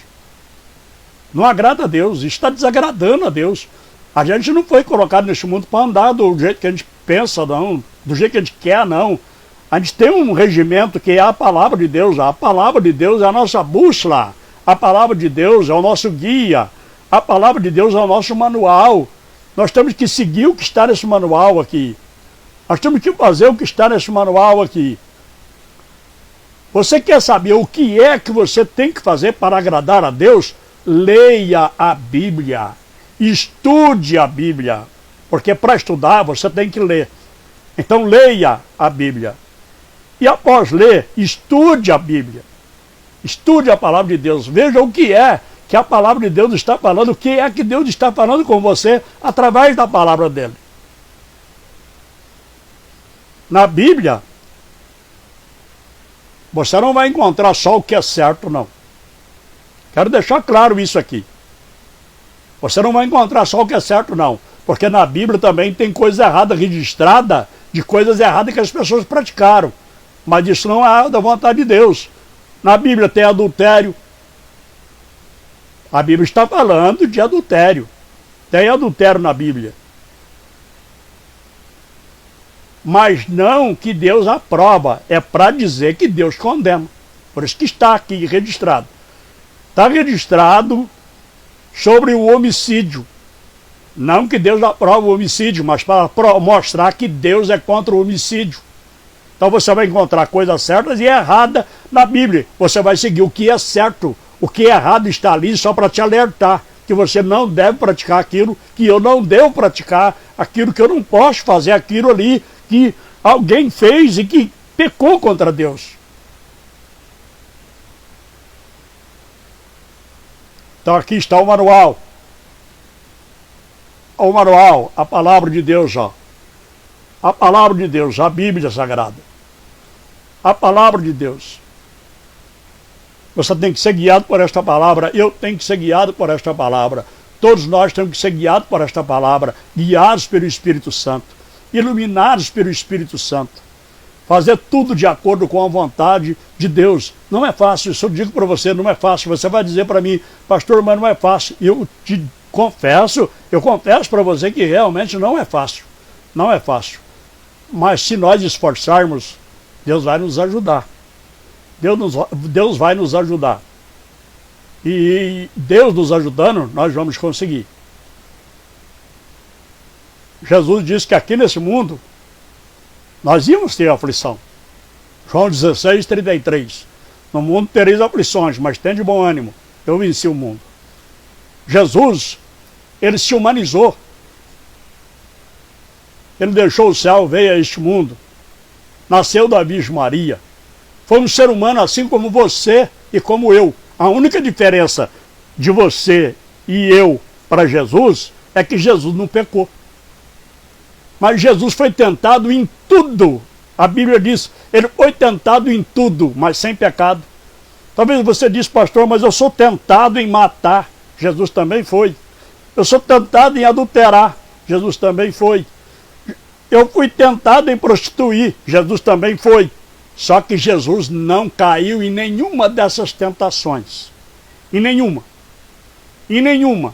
Não agrada a Deus, está desagradando a Deus. A gente não foi colocado neste mundo para andar do jeito que a gente pensa, não, do jeito que a gente quer, não. A gente tem um regimento que é a palavra de Deus. A palavra de Deus é a nossa bússola. A palavra de Deus é o nosso guia. A palavra de Deus é o nosso manual. Nós temos que seguir o que está nesse manual aqui. Nós temos que fazer o que está nesse manual aqui. Você quer saber o que é que você tem que fazer para agradar a Deus? Leia a Bíblia. Estude a Bíblia. Porque para estudar você tem que ler. Então leia a Bíblia. E após ler, estude a Bíblia. Estude a palavra de Deus. Veja o que é que a palavra de Deus está falando. O que é que Deus está falando com você através da palavra dele. Na Bíblia, você não vai encontrar só o que é certo, não. Quero deixar claro isso aqui. Você não vai encontrar só o que é certo, não. Porque na Bíblia também tem coisa errada registrada, de coisas erradas que as pessoas praticaram. Mas isso não é da vontade de Deus. Na Bíblia tem adultério. A Bíblia está falando de adultério. Tem adultério na Bíblia. Mas não que Deus aprova. É para dizer que Deus condena. Por isso que está aqui registrado. Está registrado sobre o homicídio. Não que Deus aprova o homicídio, mas para mostrar que Deus é contra o homicídio. Então você vai encontrar coisas certas e erradas na Bíblia. Você vai seguir o que é certo. O que é errado está ali só para te alertar. Que você não deve praticar aquilo, que eu não devo praticar aquilo, que eu não posso fazer aquilo ali que alguém fez e que pecou contra Deus. Então aqui está o manual. O manual, a palavra de Deus, ó. A palavra de Deus, a Bíblia Sagrada. A palavra de Deus. Você tem que ser guiado por esta palavra. Eu tenho que ser guiado por esta palavra. Todos nós temos que ser guiados por esta palavra. Guiados pelo Espírito Santo. Iluminados pelo Espírito Santo. Fazer tudo de acordo com a vontade de Deus. Não é fácil. Se eu digo para você, não é fácil. Você vai dizer para mim, pastor, mas não é fácil. Eu confesso para você que realmente não é fácil. Não é fácil. Mas se nós esforçarmos, Deus vai nos ajudar. Deus vai nos ajudar. E Deus nos ajudando, nós vamos conseguir. Jesus disse que aqui nesse mundo, nós íamos ter aflição. João 16, 33. No mundo tereis aflições, mas tende bom ânimo. Eu venci o mundo. Jesus, ele se humanizou. Ele deixou o céu, veio a este mundo. Nasceu da Virgem Maria. Foi um ser humano assim como você e como eu. A única diferença de você e eu para Jesus é que Jesus não pecou. Mas Jesus foi tentado em tudo. A Bíblia diz, ele foi tentado em tudo, mas sem pecado. Talvez você diz, pastor, mas eu sou tentado em matar. Jesus também foi. Eu sou tentado em adulterar. Jesus também foi. Eu fui tentado em prostituir. Jesus também foi. Só que Jesus não caiu em nenhuma dessas tentações. Em nenhuma. Em nenhuma.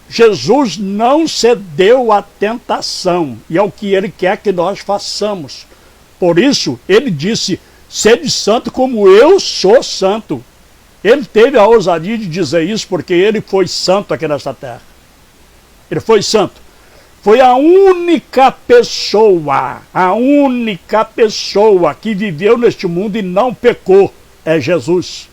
Jesus não cedeu à tentação. E é o que ele quer que nós façamos. Por isso, ele disse, sede santo como eu sou santo. Ele teve a ousadia de dizer isso porque ele foi santo aqui nesta terra. Ele foi santo. Foi a única pessoa que viveu neste mundo e não pecou, é Jesus.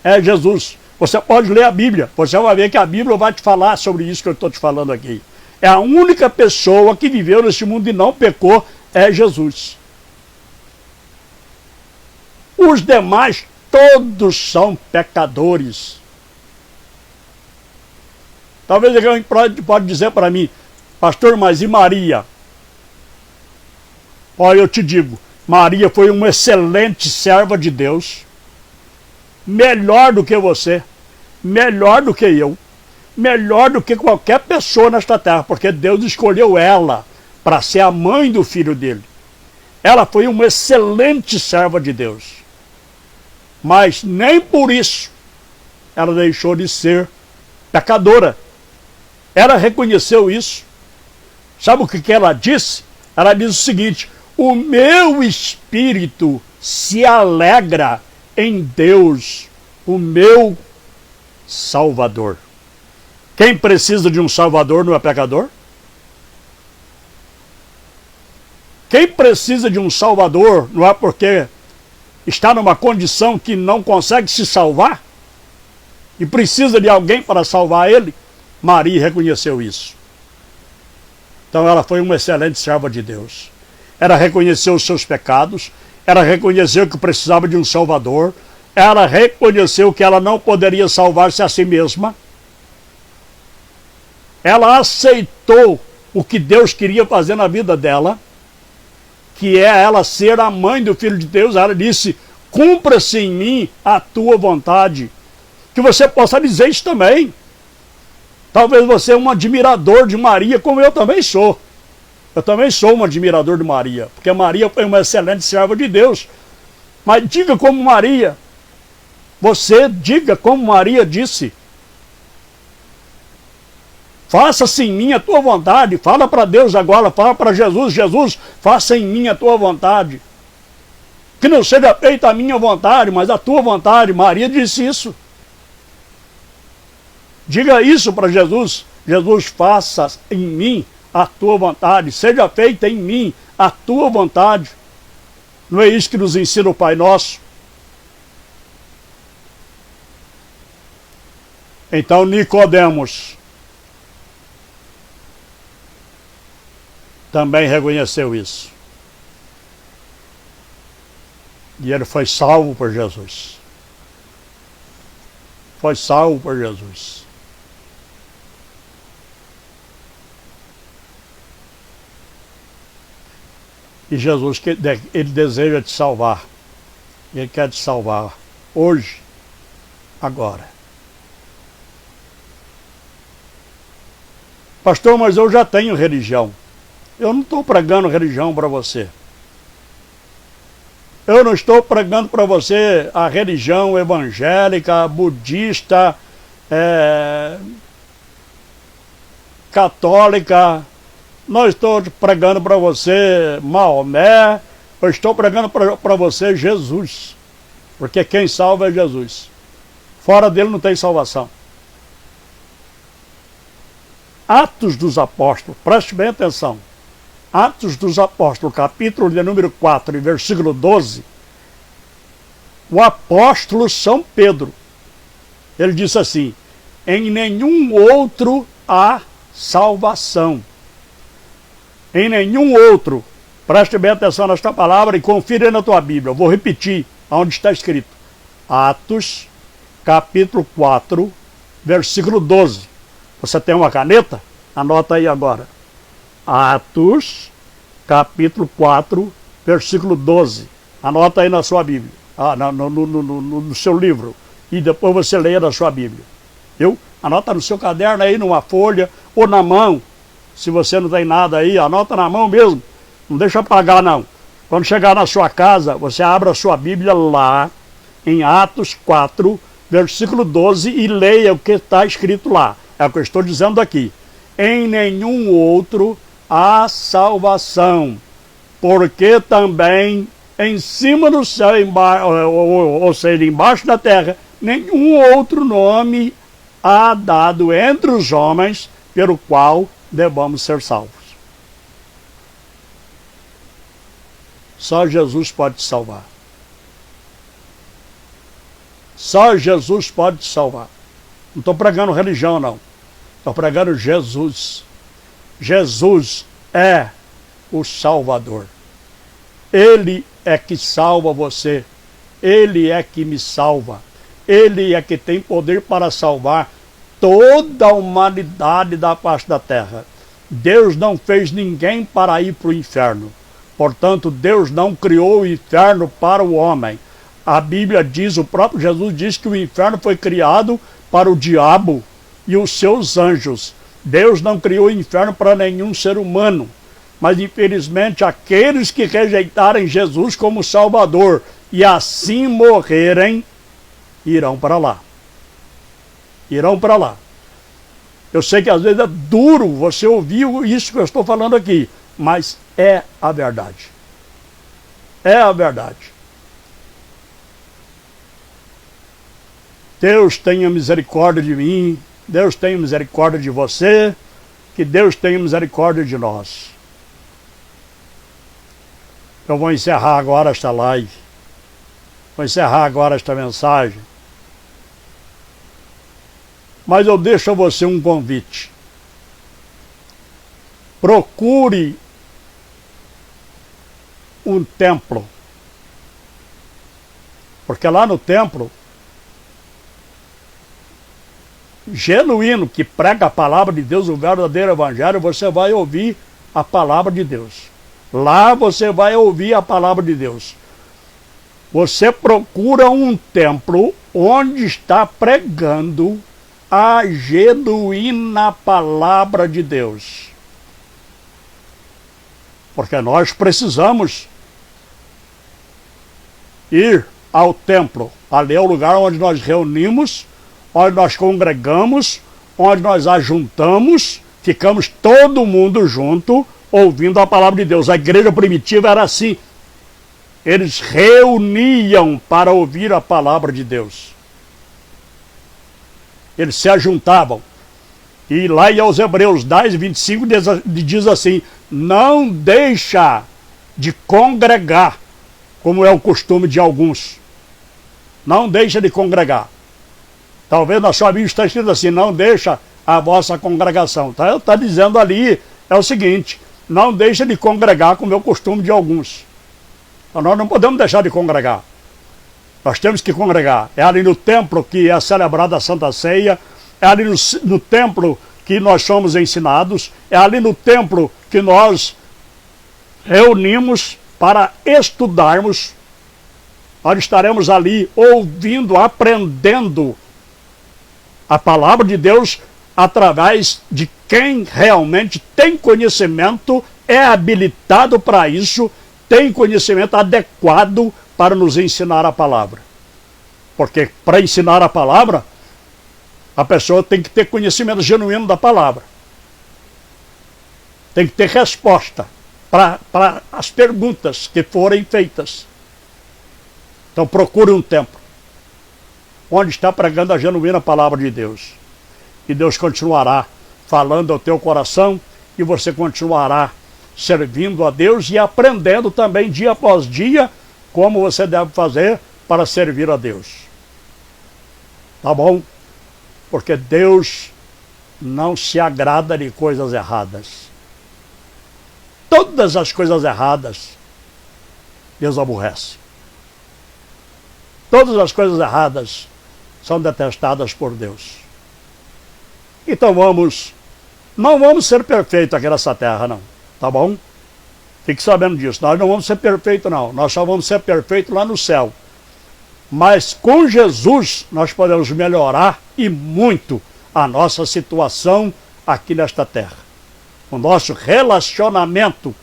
é Jesus. Você pode ler a Bíblia, você vai ver que a Bíblia vai te falar sobre isso que eu estou te falando aqui. É a única pessoa que viveu nesse mundo e não pecou, é Jesus. Os demais, todos são pecadores. Talvez alguém pode dizer para mim, pastor, mas e Maria? Olha, eu te digo, Maria foi uma excelente serva de Deus, melhor do que você, melhor do que eu, melhor do que qualquer pessoa nesta terra, porque Deus escolheu ela para ser a mãe do filho dele. Ela foi uma excelente serva de Deus, mas nem por isso ela deixou de ser pecadora. Ela reconheceu isso. Sabe o que ela disse? Ela diz o seguinte: o meu espírito se alegra em Deus, o meu Salvador. Quem precisa de um Salvador não é pecador? Quem precisa de um Salvador não é porque está numa condição que não consegue se salvar e precisa de alguém para salvar ele? Maria reconheceu isso. Então ela foi uma excelente serva de Deus. Ela reconheceu os seus pecados, ela reconheceu que precisava de um Salvador, ela reconheceu que ela não poderia salvar-se a si mesma. Ela aceitou o que Deus queria fazer na vida dela, que é ela ser a mãe do Filho de Deus. Ela disse: cumpra-se em mim a tua vontade. Que você possa dizer isso também. Talvez você é um admirador de Maria, como eu também sou. Eu também sou um admirador de Maria, porque Maria foi uma excelente serva de Deus. Mas diga como Maria. Você diga como Maria disse: faça-se em mim a tua vontade. Fala para Deus agora, fala para Jesus: Jesus, faça em mim a tua vontade. Que não seja feita a minha vontade, mas a tua vontade. Maria disse isso. Diga isso para Jesus: Jesus, faça em mim a tua vontade, seja feita em mim a tua vontade. Não é isso que nos ensina o Pai Nosso? Então Nicodemos também reconheceu isso. E ele foi salvo por Jesus. Foi salvo por Jesus. E Jesus, ele deseja te salvar. Ele quer te salvar hoje, agora. Pastor, mas eu já tenho religião. Eu não estou pregando religião para você. Eu não estou pregando para você a religião evangélica, budista, católica. Não estou pregando para você Maomé. Eu estou pregando para você Jesus. Porque quem salva é Jesus. Fora dele não tem salvação. Atos dos Apóstolos, preste bem atenção. Atos dos Apóstolos, capítulo de número 4, versículo 12. O apóstolo São Pedro, ele disse assim: em nenhum outro há salvação. Em nenhum outro. Preste bem atenção nesta palavra e confira na tua Bíblia. Eu vou repetir onde está escrito. Atos, capítulo 4, versículo 12. Você tem uma caneta? Anota aí agora. Atos, capítulo 4, versículo 12. Anota aí na sua Bíblia. No seu livro. E depois você leia na sua Bíblia. Viu? Anota no seu caderno aí, numa folha, ou na mão. Se você não tem nada aí, anota na mão mesmo. Não deixa apagar, não. Quando chegar na sua casa, você abre a sua Bíblia lá, em Atos 4, versículo 12, e leia o que está escrito lá. É o que eu estou dizendo aqui. Em nenhum outro há salvação, porque também em cima do céu, ou seja, embaixo da terra, nenhum outro nome há dado entre os homens pelo qual devamos ser salvos. Só Jesus pode te salvar. Só Jesus pode te salvar. Não estou pregando religião, não. Estou pregando Jesus. Jesus é o Salvador. Ele é que salva você. Ele é que me salva. Ele é que tem poder para salvar toda a humanidade da face da terra. Deus não fez ninguém para ir para o inferno. Portanto, Deus não criou o inferno para o homem. A Bíblia diz, o próprio Jesus diz que o inferno foi criado para o diabo e os seus anjos. Deus não criou o inferno para nenhum ser humano. Mas, infelizmente, aqueles que rejeitarem Jesus como Salvador e assim morrerem, irão para lá. Irão para lá. Eu sei que às vezes é duro você ouvir isso que eu estou falando aqui, mas é a verdade. É a verdade. Deus tenha misericórdia de mim, Deus tenha misericórdia de você, que Deus tenha misericórdia de nós. Eu vou encerrar agora esta live. Vou encerrar agora esta mensagem. Mas eu deixo a você um convite. Procure um templo. Porque lá no templo, genuíno, que prega a palavra de Deus, o verdadeiro evangelho, você vai ouvir a palavra de Deus. Lá você vai ouvir a palavra de Deus. Você procura um templo onde está pregando a genuína palavra de Deus. Porque nós precisamos ir ao templo. Ali é o lugar onde nós reunimos, onde nós congregamos, onde nós ajuntamos, ficamos todo mundo junto, ouvindo a palavra de Deus. A igreja primitiva era assim. Eles reuniam para ouvir a palavra de Deus. Eles se ajuntavam. E lá em aos Hebreus 10, 25 diz assim: não deixa de congregar, como é o costume de alguns. Não deixa de congregar. Talvez na sua Bíblia está escrito assim: não deixa a vossa congregação. Está dizendo ali, é o seguinte: não deixa de congregar, como é o costume de alguns. Então, nós não podemos deixar de congregar. Nós temos que congregar. É ali no templo que é celebrada a Santa Ceia, é ali no templo que nós somos ensinados, é ali no templo que nós reunimos para estudarmos. Nós estaremos ali ouvindo, aprendendo a palavra de Deus através de quem realmente tem conhecimento, é habilitado para isso, tem conhecimento adequado para nos ensinar a palavra. Porque para ensinar a palavra, a pessoa tem que ter conhecimento genuíno da palavra. Tem que ter resposta para as perguntas que forem feitas. Então procure um templo onde está pregando a genuína palavra de Deus. E Deus continuará falando ao teu coração e você continuará servindo a Deus e aprendendo também dia após dia como você deve fazer para servir a Deus. Tá bom? Porque Deus não se agrada de coisas erradas. Todas as coisas erradas Deus aborrece. Todas as coisas erradas são detestadas por Deus. Então não vamos ser perfeitos aqui nessa terra, não. Tá bom? Fique sabendo disso. Nós não vamos ser perfeitos, não. Nós só vamos ser perfeitos lá no céu. Mas com Jesus nós podemos melhorar e muito a nossa situação aqui nesta terra. O nosso relacionamento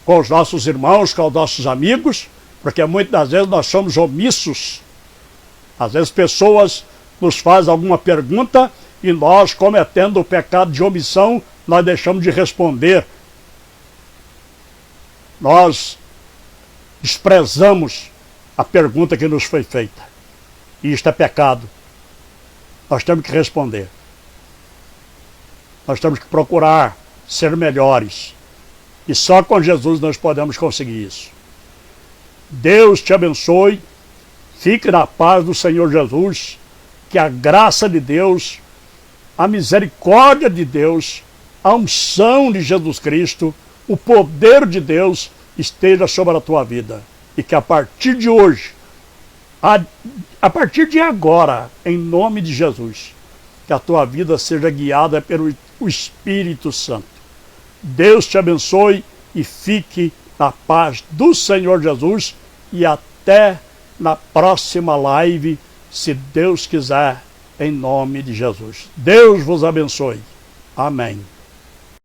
com os nossos irmãos, com os nossos amigos, porque muitas das vezes nós somos omissos. Às vezes pessoas nos fazem alguma pergunta e nós, cometendo o pecado de omissão, nós deixamos de responder. Nós desprezamos a pergunta que nos foi feita. E isto é pecado. Nós temos que responder. Nós temos que procurar ser melhores. E só com Jesus nós podemos conseguir isso. Deus te abençoe. Fique na paz do Senhor Jesus, que a graça de Deus, a misericórdia de Deus, a unção de Jesus Cristo, o poder de Deus esteja sobre a tua vida. E que a partir de hoje, a partir de agora, em nome de Jesus, que a tua vida seja guiada pelo Espírito Santo. Deus te abençoe e fique na paz do Senhor Jesus e até na próxima live, se Deus quiser, em nome de Jesus. Deus vos abençoe. Amém.